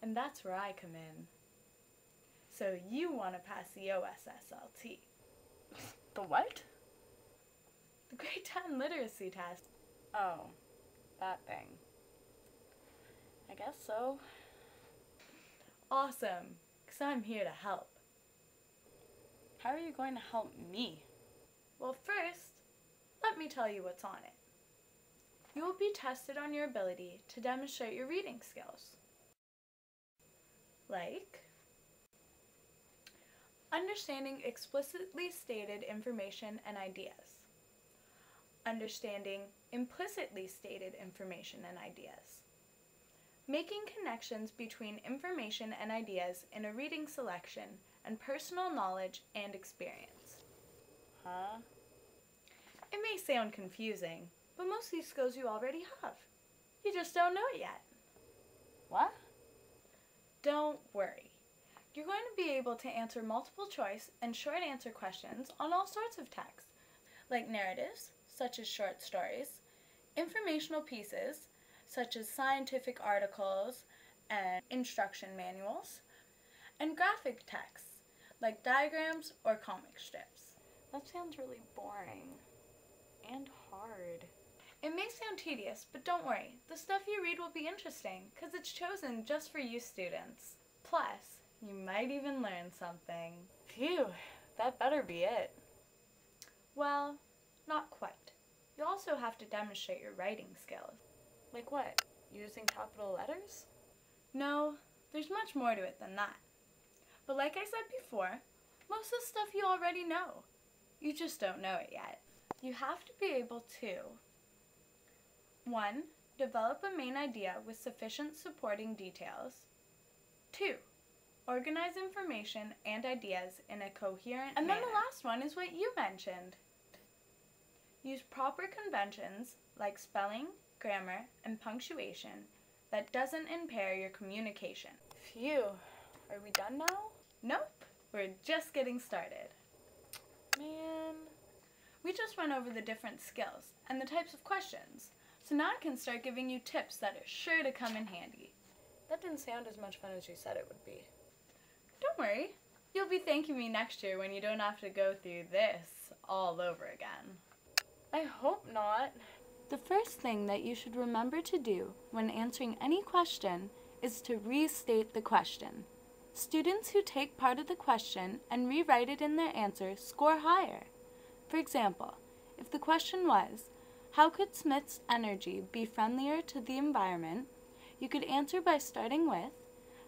And that's where I come in. So you want to pass the OSSLT. The what? The Grade 10 Literacy Test. Oh, that thing. I guess so. Awesome, because I'm here to help. How are you going to help me? Well, first, let me tell you what's on it. You will be tested on your ability to demonstrate your reading skills. Like understanding explicitly stated information and ideas. Understanding implicitly stated information and ideas. Making connections between information and ideas in a reading selection and personal knowledge and experience. Huh? It may sound confusing, but most of these skills you already have. You just don't know it yet. What? Don't worry. You're going to be able to answer multiple choice and short answer questions on all sorts of text, like narratives, such as short stories, informational pieces, such as scientific articles and instruction manuals, and graphic texts, like diagrams or comic strips. That sounds really boring and hard. It may sound tedious, but don't worry. The stuff you read will be interesting because it's chosen just for you students. Plus, you might even learn something. Phew, that better be it. Well, not quite. You also have to demonstrate your writing skills. Like what? Using capital letters? No, there's much more to it than that. But like I said before, most of the stuff you already know. You just don't know it yet. You have to be able to 1. Develop a main idea with sufficient supporting details. 2. Organize information and ideas in a coherent manner. And then the last one is what you mentioned. Use proper conventions like spelling, grammar, and punctuation that doesn't impair your communication. Phew, are we done now? Nope, we're just getting started. Man. We just went over the different skills and the types of questions, so now I can start giving you tips that are sure to come in handy. That didn't sound as much fun as you said it would be. Don't worry, you'll be thanking me next year when you don't have to go through this all over again. I hope not. The first thing that you should remember to do when answering any question is to restate the question. Students who take part of the question and rewrite it in their answer score higher. For example, if the question was, how could Smith's energy be friendlier to the environment? You could answer by starting with,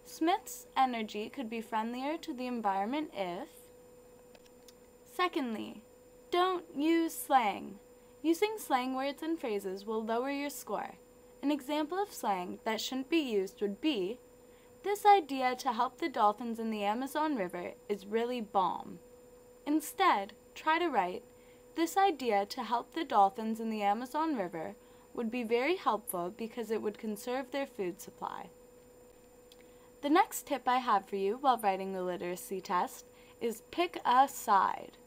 Smith's energy could be friendlier to the environment if... Secondly, don't use slang. Using slang words and phrases will lower your score. An example of slang that shouldn't be used would be, this idea to help the dolphins in the Amazon River is really bomb. Instead, try to write, this idea to help the dolphins in the Amazon River would be very helpful because it would conserve their food supply. The next tip I have for you while writing the literacy test is pick a side.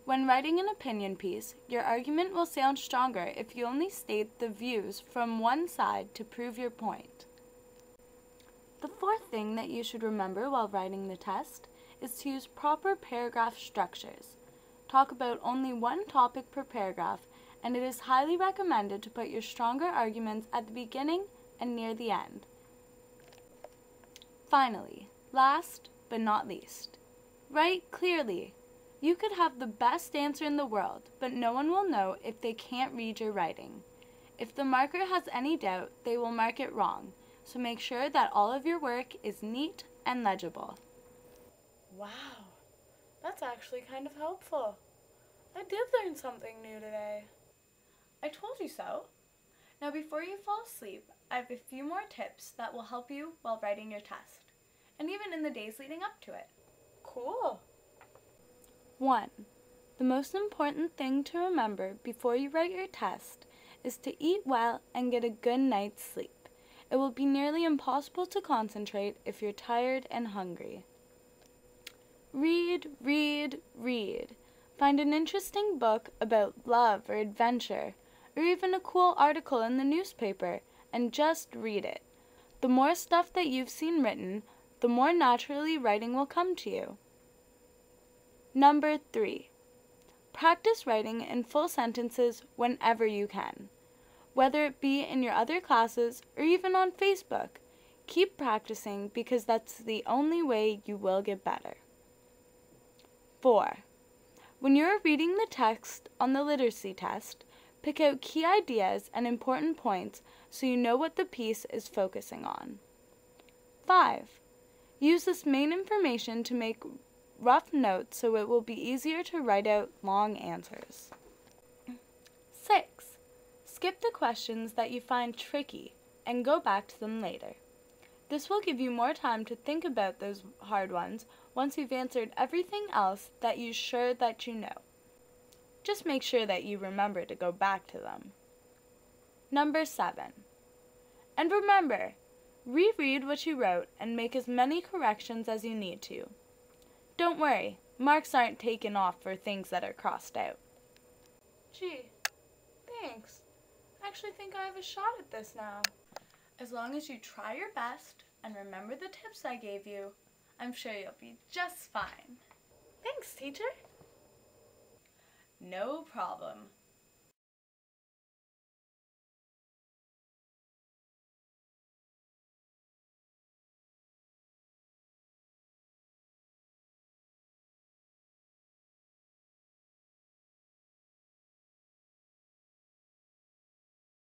When writing an opinion piece, your argument will sound stronger if you only state the views from one side to prove your point. The fourth thing that you should remember while writing the test is to use proper paragraph structures. Talk about only one topic per paragraph, and it is highly recommended to put your stronger arguments at the beginning and near the end. Finally, last but not least, write clearly. You could have the best answer in the world, but no one will know if they can't read your writing. If the marker has any doubt, they will mark it wrong, so make sure that all of your work is neat and legible. Wow, that's actually kind of helpful. I did learn something new today. I told you so. Now before you fall asleep, I have a few more tips that will help you while writing your test, and even in the days leading up to it. Cool. 1. The most important thing to remember before you write your test is to eat well and get a good night's sleep. It will be nearly impossible to concentrate if you're tired and hungry. Read, read, read. Find an interesting book about love or adventure, or even a cool article in the newspaper, and just read it. The more stuff that you've seen written, the more naturally writing will come to you. Number 3. Practice writing in full sentences whenever you can. Whether it be in your other classes or even on Facebook, keep practicing because that's the only way you will get better. 4. When you're reading the text on the literacy test, pick out key ideas and important points so you know what the piece is focusing on. 5. Use this main information to make rough notes so it will be easier to write out long answers. 6. Skip the questions that you find tricky and go back to them later. This will give you more time to think about those hard ones once you've answered everything else that you're sure that you know. Just make sure that you remember to go back to them. Number 7. And remember, reread what you wrote and make as many corrections as you need to. Don't worry, marks aren't taken off for things that are crossed out. Gee, thanks. I actually think I have a shot at this now. As long as you try your best and remember the tips I gave you, I'm sure you'll be just fine. Thanks, teacher. No problem.